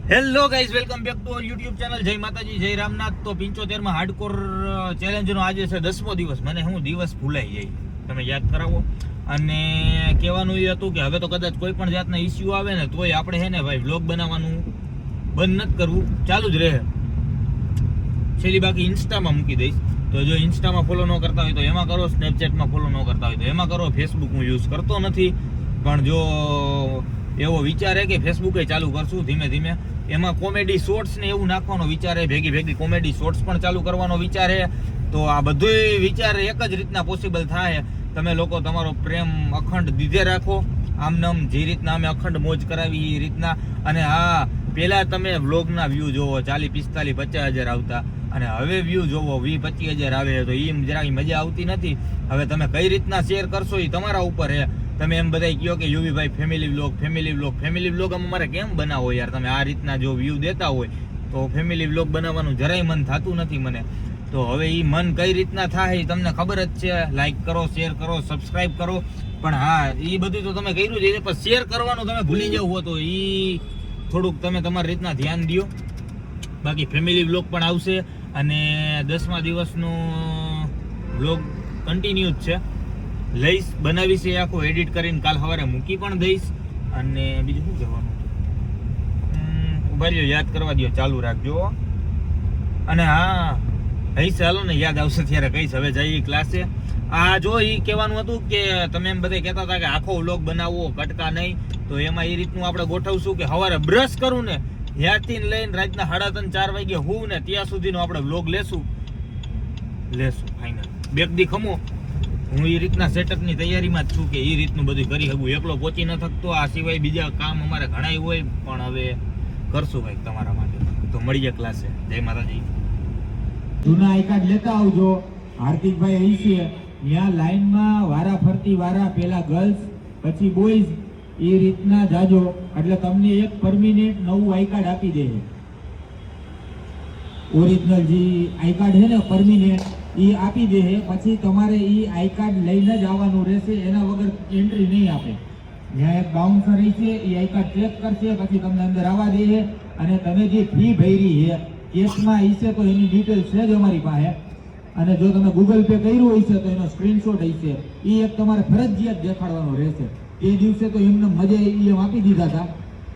Hello guys, welcome back to our YouTube channel. જય માતાજી, જય રામનાથ. તો 75માં હાર્ડકોર ચેલેન્જનો આજે છે 10મો દિવસ. મને હું દિવસ ભૂલાઈ જાય, તમે યાદ કરાવો. અને કહેવાનું એ હતું કે હવે તો કદાચ કોઈ પણ જાતના ઇસ્યુ આવે ને તોય આપણે છે ને ભાઈ વ્લોગ બનાવવાનું બંધ નથી કરવું, ચાલુ જ રહે. છેલ્લી બાકી ઇન્સ્ટામાં મૂકી દઈશ. તો જો ઇન્સ્ટામાં ફોલો ન કરતા હોય તો એમાં કરો, સ્નેપચેટમાં ફોલો ન કરતા હોય તો એમાં કરો. ફેસબુક હું યુઝ કરતો નથી, પણ જો એવો વિચાર છે કે ફેસબુક ચાલુ કરશું ધીમે ધીમે. એમાં કોમેડી શોર્ટ્સ ને એવું નાખવાનો વિચાર છે, ભેગી કોમેડી શોર્ટ્સ પણ ચાલુ કરવાનો વિચાર છે. તો આ બધું વિચાર એક જ રીતના પોસિબલ થાય, તમે લોકો તમારો પ્રેમ અખંડ દીધે રાખો, આમ જે રીતના અમે અખંડ મોજ કરાવી એ રીતના. અને હા, પેલા તમે વ્લોગના વ્યૂ જોવો 40, 45, 50 હજાર આવતા, અને હવે વ્યૂ જોવો 20, 25 હજાર આવે તો એ જરાક મજા આવતી નથી. હવે તમે કઈ રીતના શેર કરશો એ તમારા ઉપર છે. તમે એમ બધા કહો કે યુવીભાઈ ફેમિલી વ્લોગ અમારે કેમ બનાવો યાર? તમે આ રીતના જો વ્યૂ દેતા હોય તો ફેમિલી વ્લોગ બનાવવાનું જરાય મન થતું નથી મને. તો હવે એ મન કઈ રીતના થાય એ તમને ખબર જ છે. લાઈક કરો, શેર કરો, સબસ્ક્રાઈબ કરો. પણ હા, એ બધું તો તમે કર્યું છે, પણ શેર કરવાનું તમે ભૂલી જાવ હો તો એ થોડુંક તમે તમારી રીતના ધ્યાન દો. બાકી ફેમિલી વ્લોગ પણ આવશે અને 10મા દિવસનો વ્લોગ કન્ટિન્યુ જ છે. લઈશ, બનાવીશ, એ આખું એડિટ કરીને કાલ સવારે મૂકી પણ દઈશ. અને બીજું શું કહેવાનું ઉભા રહ્યો, યાદ કરવા દો, ચાલુ રાખજો. અને હા, કહીશ, ચાલો ને યાદ આવશે ત્યારે કહીશ. હવે જઈએ ક્લાસે. આ જો એ કહેવાનું હતું કે તમે એમ બધા કહેતા હતા કે આખો વ્લોગ બનાવવો, કટકા નહીં, તો એમાં એ રીતનું આપણે ગોઠવશું કે સવારે બ્રશ કરું ને ત્યાંથી લઈને રાતના 3:30, 4 વાગે હું ને ત્યાં સુધીનો આપણે વ્લોગ લેશું ફાઇનલ. બેકદી ખમો, હું એ રીતના સેટઅપની તૈયારીમાં જ છું કે એ રીતનું બધું કરી શકું. એકલો પહોંચી ન થકતો, આ સિવાય બીજા કામ અમારે ઘણા હોય, પણ હવે કરશું ભાઈ તમારા માટે. તો મળીએ ક્લાસે. જય માતાજી. જૂના આઈ કાર્ડ લેતા આવજો. હાર્દિકભાઈ અહીં છે, ત્યાં લાઈનમાં વારા ફરતી વારા, પેલા ગર્લ્સ પછી બોયઝ, એ રીતના જાજો એટલે તમને એક પરમિનેન્ટ નવું આઈ કાર્ડ આપી દે. ઓરિજિનલ જે આઈ કાર્ડ છે ને પરમિનેન્ટ, એ આપી દે. પછી તમારે એ આઈ કાર્ડ લઈને જ આવવાનું રહેશે, એના વગર એન્ટ્રી નહીં આપે. ત્યાં એક બાઉન્સર છે, એ આઈ કાર્ડ ચેક કરશે, પછી તમને અંદર આવવા દે. અને તમે જે ફી ભરી છે કેશમાં હશે તો એની ડિટેલ્સ છે જ અમારી પાસે. અને જો તમે ગૂગલ પે કર્યું હોય છે તો એનો સ્ક્રીનશોટ હશે, એ એક તમારે ફરજિયાત દેખાડવાનો રહેશે. એ દિવસે તો એમને મજા એમ આપી દીધા હતા,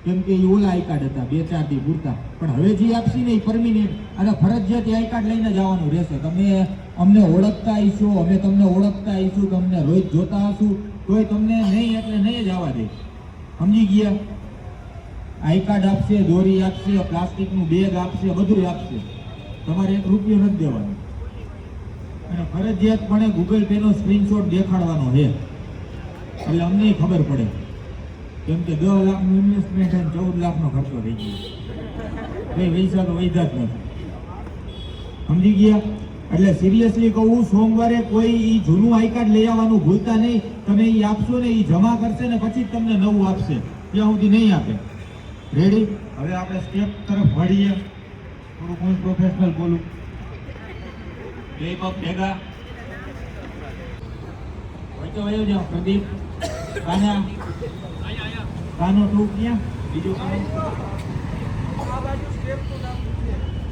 કેમ કે એ ઓલા આઈ કાર્ડ હતા 2-4 દી પૂરતા. પણ હવે જે આપશે ને એ પરમિનેન્ટ અને ફરજિયાત આઈ કાર્ડ લઈને જવાનું રહેશે. તમે અમને ઓળખતા આવીશું, અમે તમને ઓળખતા આવીશું, તમને રોજ જોતા હશું, તોય તમને નહીં એટલે નહીં જ આવવા દે. સમજી ગયા? આઈ કાર્ડ આપશે, દોરી આપશે, પ્લાસ્ટિકનું બેગ આપશે, બધું આપશે. તમારે 1 રૂપિયો નથી દેવાનો. અને ફરજિયાતપણે ગૂગલ પે નો સ્ક્રીનશોટ દેખાડવાનો છે, એટલે અમને ખબર પડે. કેમ કે 10 લાખનું ઇન્વેસ્ટમેન્ટ અને 14 લાખનો ખર્ચો થઈ ગયો. કઈ પૈસા તો વૈધા જ નથી. સમજી ગયા? એટલે સિરિયસલી કહું, સોમવારે કોઈ ઈ જૂનું આઈ કાર્ડ લઈ આવવાનું ભૂલતા નહીં. તમે ઈ આપશો ને, ઈ જમા કરશે ને પછી જ તમને નવું આપશે, ત્યાં સુધી નહીં આપે. રેડી? હવે આપણે સ્ટેપ તરફ વળીએ. થોડું હું પ્રોફેશનલ બોલું. બે પગ ભેગા વચ્ચે વયો જાઓ. પ્રદીપ, કાના, કાનો તું ક્યાં? બીજું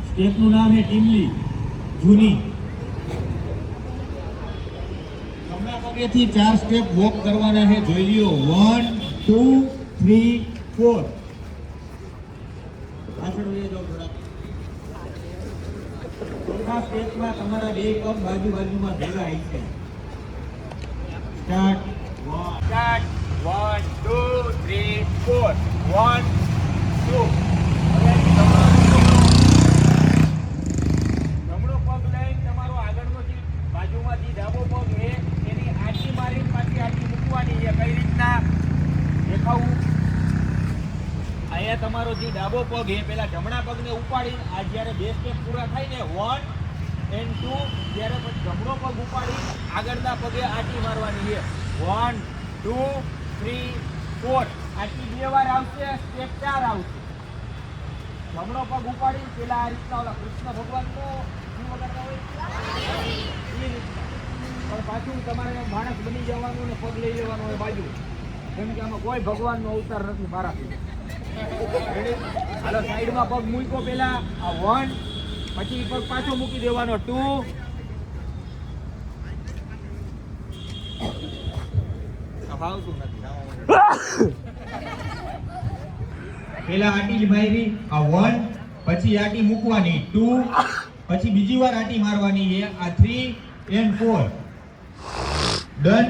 સ્ટેપનું નામ છે ટીમલી જૂની. જમણા પગેથી 4 સ્ટેપ વોક કરવાના છે, જોઈ લ્યો. 1, 2, 3, 4. પાછળ વહી જાઓ થોડા. ચોથા સ્ટેપમાં તમારા 2 પગ બાજુમાં ભેગા હશે. સ્ટાર્ટ. 1, 2, 3, 4. 1, 2. જમણો પગ લઈને તમારો આગળનો જે બાજુમાં જે ડાબો પગ છે એની આંટી મારીને પાછી આંટી મૂકવાની છે. કઈ રીતના દેખાવું? અહીંયા તમારો જે ડાબો પગ છે, પેલા જમણા પગને ઉપાડીને આ જ્યારે 2 સ્ટેપ પૂરા થાય ને 1 and 2, ત્યારે પછી જમણો પગ ઉપાડી આગળના પગે આંટી મારવાની છે. 1, 2, 3, 4. આંટી 2 વાર આવશે, સ્ટેપ 4 આવશે. જમણો પગ ઉપાડીને પેલા આ રીતના ઓલા કૃષ્ણ ભગવાનનો શું વગાડતા હોય એ રીતના. પણ પાછું તમારે માણસ બની જવાનું ને પગ લઈ લેવાનો હોય બાજુ, કેમ કે આમાં કોઈ ભગવાનનો અવતાર નથી મારા. હાલો સાઈડમાં પગ મૂકો પેલા આ 1 પછી પગ પાછો મૂકી દેવાનો 2 ફાવતું નથી પેલા આટી જ મારી આ 1 પછી આટી મૂકવાની 2 પછી બીજી વાર આટી મારવાની છે આ 3 and 4 ડન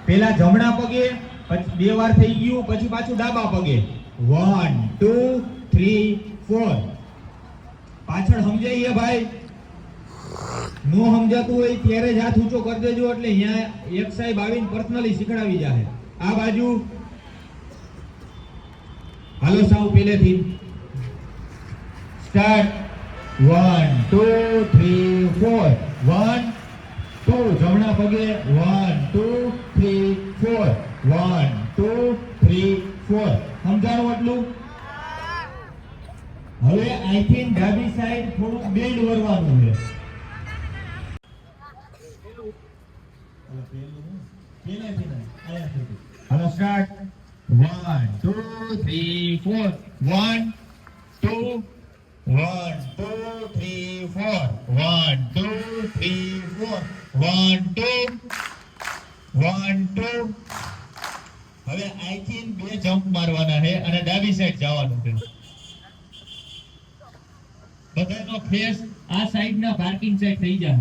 પેલા જમણા પગે પછી 2 વાર થઈ ગયું પછી પાછું ડાબા પગે 1 2 3 4 પાછળ સમજાય છે ભાઈ નો સમજાતું હોય ત્યારે જ હાથ ઊંચો કરી દેજો એટલે અહીંયા એક સાહેબ આવીને પર્સનલી શીખડાવી જાય આ બાજુ હાલો સાવ પહેલેથી સ્ટાર્ટ 1 2 3 4 1 2 જમણા પગે 1 2 3 4 1 2 3 4 સમજાણું એટલું હવે અહીંથી ડાબી સાઈડ થોડું બેન્ડ વરવાનું છે હાલો સ્ટાર્ટ 1 2 3 4 1 2 1 2 3 4 1 2 3 4 1 2 1 2 હવે અહીંથી બે જમ્પ મારવાના છે અને ડાબી સાઈડ જવાનું છે બધાનો ફેસ આ સાઈડના પાર્કિંગ સાઈડ થઈ જશે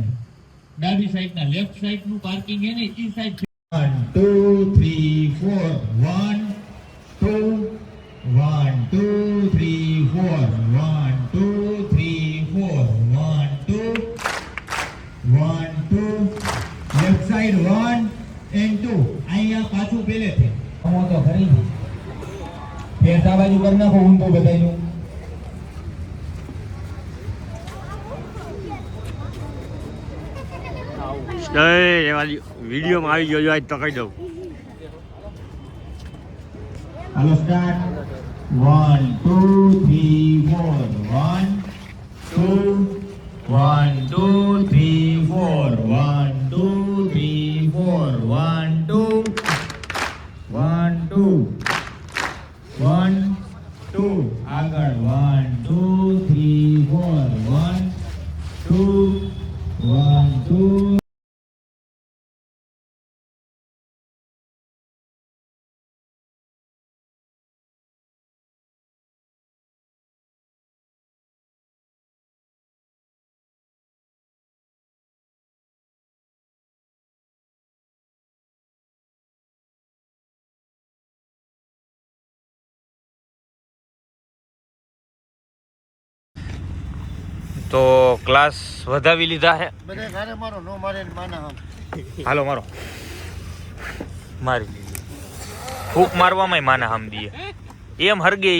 ડાબી સાઈડના લેફ્ટ સાઈડનું પાર્કિંગ છે ને એ સાઈડ 1 2 3 4 1 2 1 2 3 4 1 2 3 4 1 2 1 2 લેફ્ટ સાઈડ 1 and 2 અહીંયા પાછું પહેલેથી અમો તો ખરી ફેર આ બાજુ કરી નાખો ઊંધું બધાયનું વિડીયોમાં આવી ગયો આજ તો કહી દઉં હાલો સ્ટાર્ટ 1 2 3 4 1 2 3 4 1 2 3 4 1 2 1 2 1 2 આગળ 1 2 3 4 1 2 1 2 તો ક્લાસ વધાવી લીધા છે બધે ઘરે મારો નો મારે માના હમ હાલો મારો મારી લીધી ફૂક મારવામાં માના હમ દીએ એમ હરગે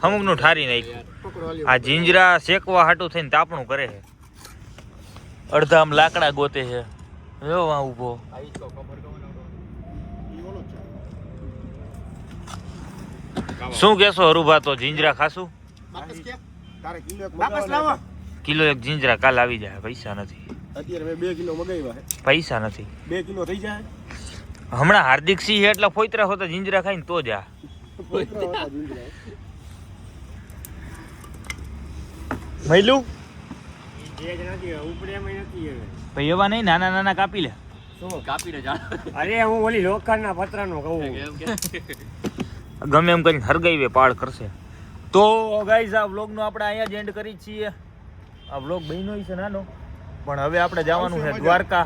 અમુકનું ઠારી નાખ્યું આ જીંજરા શેકવા હાટું થઈને તાપણું કરે છે અડધા આમ લાકડા ગોતે છે જો આ ઊભો શું કેશો હરુભા તો જીંજરા ખાશું વાપસ કે તારે કિલો એક વાપસ લાવો કિલો એક જીંજરા કાલ આવી જાય પૈસા નથી અત્યારે મેં 2 કિલો મગાવ્યા છે પૈસા નથી 2 કિલો થઈ જાય હમણાં હાર્દિક સિંહ એટલા ફોઈતરા હોતા જીંજરા ખાઈને તો જા મૈલું ભાઈ એવા નહીં નાના નાના કાપી લે અરે હું ઓલી લોખંડના પતરાનો કહું ગમે એમ કરીને હરગાઈ પાળ કરશે તો ગાઈઝ આ વ્લોગનો આપણે અહીંયા જ એન્ડ કરી છીએ આ વ્લોગ બન્યો છે નાનો પણ હવે આપણે જવાનું છે દ્વારકા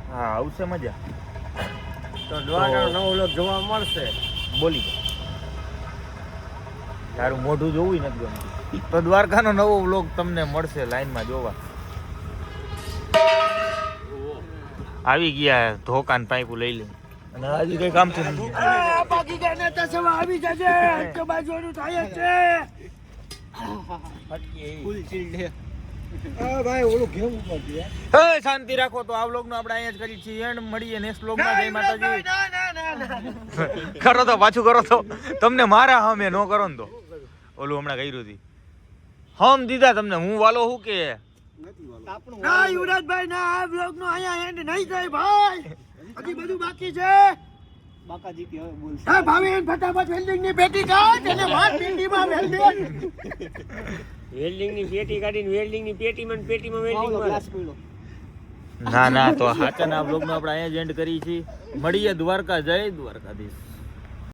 હા આવશે મજા તો દ્વારકાનો નવો વ્લોગ જોવા મળશે બોલી તારું મોઢું જોવું નથી ગમતું તો દ્વારકાનો નવો વ્લોગ તમને મળશે લાઈનમાં જોવા આવી ગયા ધોકાન પાઇપું લઈ લે અને હજી કઈ કામ છે બાકી ગાને તસવા આવી જશે તો બાજુનું થાય છે ફૂલ ચીલ છે ભાઈ ઓલો ગેમ ઉપર દે હે શાંતિ રાખો તો આ વ્લોગનો આપણે અહીંયા જ કરી છીએ એન્ડ મળીએ નેક્સ્ટ વ્લોગમાં જય માતાજી કરો તો પાછું કરો તો તમને મારા હમે નો કરો ને તો ઓલું હમણાં કર્યું હતી હમ દીધા તમને હું વાલો હું કે ના યુવરાજભાઈ ના આ વ્લોગ નો અહીંયા એન્ડ નહીં થાય ભાઈ હજી બધું બાકી છે હા ભાવિન ફટાફટ વેલ્ડિંગ ની પેટી કાઢ અને વાત પેટીમાં વેલ્ડિંગ વેલ્ડિંગ ની પેટી કાઢીને વેલ્ડિંગ ની પેટીમાં વેલ્ડિંગ ના તો હાચના બ્લોગનો આપણે અહીંયા જ એન્ડ કરી છીએ. મળીએ દ્વારકા, જય દ્વારકાધીશ.